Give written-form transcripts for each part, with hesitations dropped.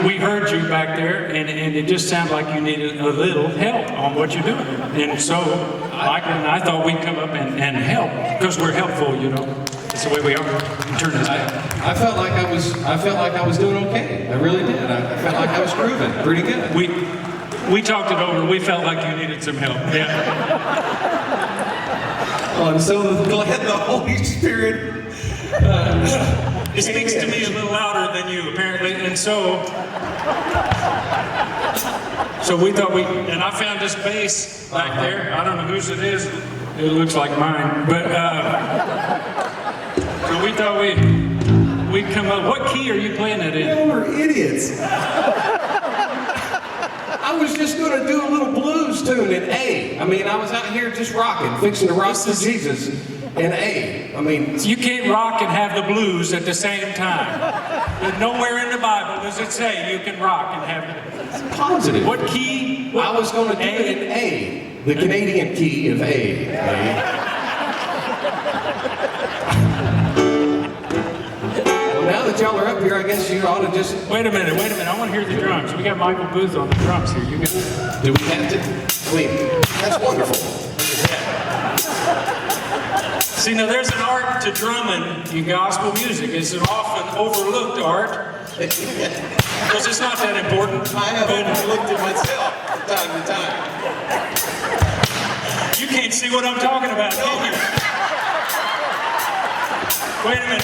we heard you back there, and it just sounded like you needed a little help on what you're doing. And so Michael and I thought we'd come up and help, because we're helpful, you know. That's the way we are. You turn this back. I felt like I was doing okay. I really did. I felt like I was grooving pretty good. We talked it over. We felt like you needed some help. Yeah. I'm so glad the Holy Spirit. It speaks to me a little louder than you, apparently, and so we thought and I found this bass back there. I don't know whose it is. It looks like mine, but so we thought we'd come up. What key are you playing it in? You know, we're idiots. I was just going to do a little blues tune in A. I mean, I was out here just rocking, fixing to rock to Jesus in A. I mean, you can't rock and have the blues at the same time. There's nowhere in the Bible does it say you can rock and have it. It's positive. What key? I was going to do it in A, the Canadian key of A. Well, now that y'all are up here, I guess you ought to just... Wait a minute. I want to hear the drums. We got Michael Booth on the drums here. You guys... Do we have to? Wait, that's wonderful. See, now there's an art to drumming in gospel music. It's an often overlooked art. Because it's not that important. I have overlooked it myself from time to time. You can't see what I'm talking about, can you? Wait a minute.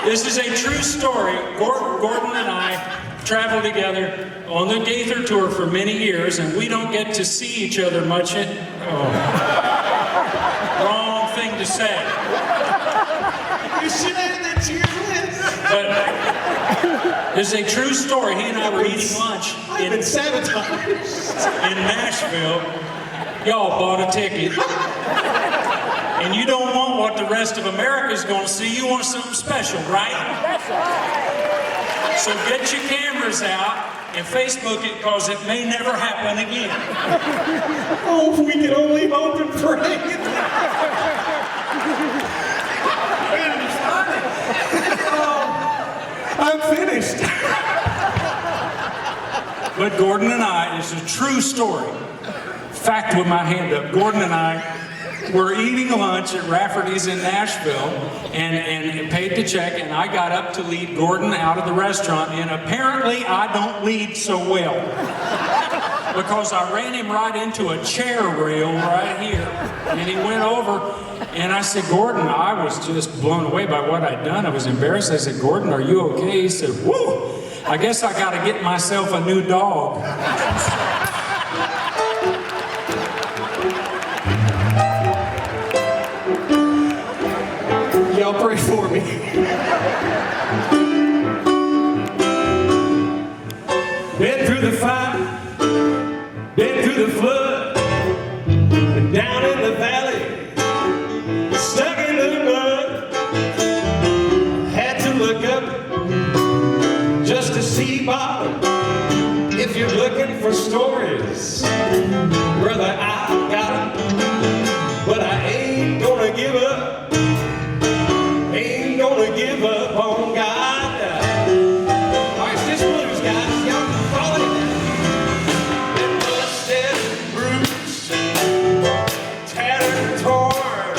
This is a true story. Gordon and I traveled together on the Gaither tour for many years, and we don't get to see each other much. Wrong thing to say. You should have that to your lips. But this is a true story. He and I were eating lunch in Nashville. Y'all bought a ticket. And you don't want what the rest of America's going to see. You want something special, right? That's right. So get your cameras out and Facebook it, because it may never happen again. Oh, if we could only hope and pray. I'm finished. But Gordon and I, it's a true story. Fact with my hand up. Gordon and I were eating lunch at Rafferty's in Nashville and paid the check, and I got up to lead Gordon out of the restaurant, and apparently I don't lead so well. Because I ran him right into a chair rail right here, and he went over, and I said, Gordon, I was just blown away by what I'd done. I was embarrassed. I said, Gordon, are you okay? He said, whoo, I guess I got to get myself a new dog. Y'all pray for me. Been through the fire, been through the flood, been down in the valley, stuck in the mud. Had to look up just to see bottom. If you're looking for stories, brother, I got 'em, but I ain't gonna give up. Ain't gonna give up on God. Where's this blues, guys? Y'all can follow it. Been busted, bruised, tattered and torn.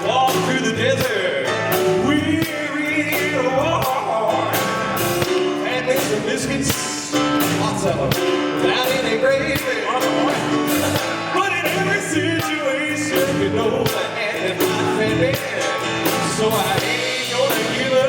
Walked through the desert, weary and worn. Had me some biscuits, lots of them, without any gravy. But in every situation, you know I had my friend. So I ain't gonna give up.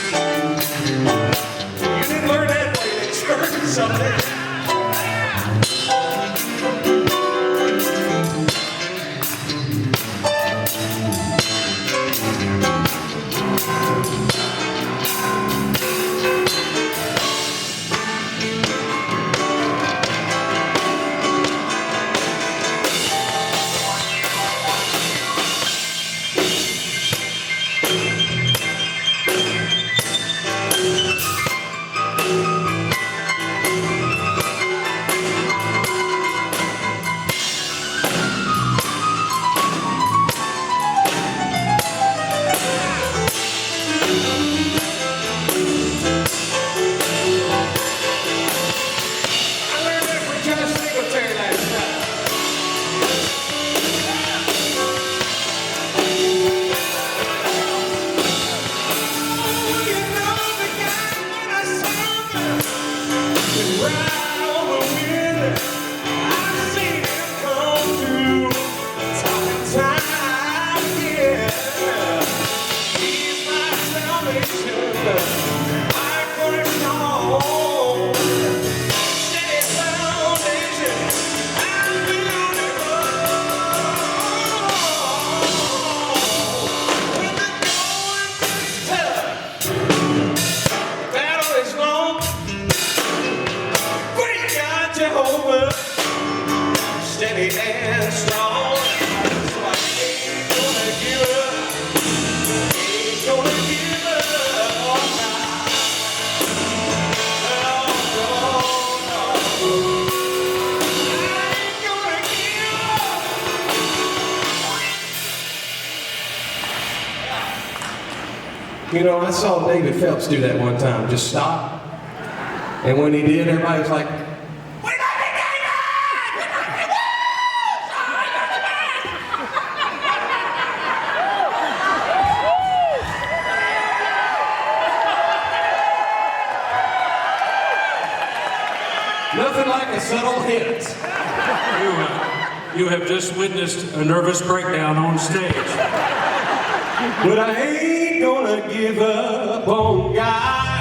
You didn't learn that way in church or something. Steady and strong, so I ain't gonna give up, ain't gonna give up on time. No, I ain't gonna give up. You know, I saw David Phelps do that one time, just stop. And when he did, everybody was like, nothing like a subtle hint. You have just witnessed a nervous breakdown on stage. But I ain't gonna give up on God.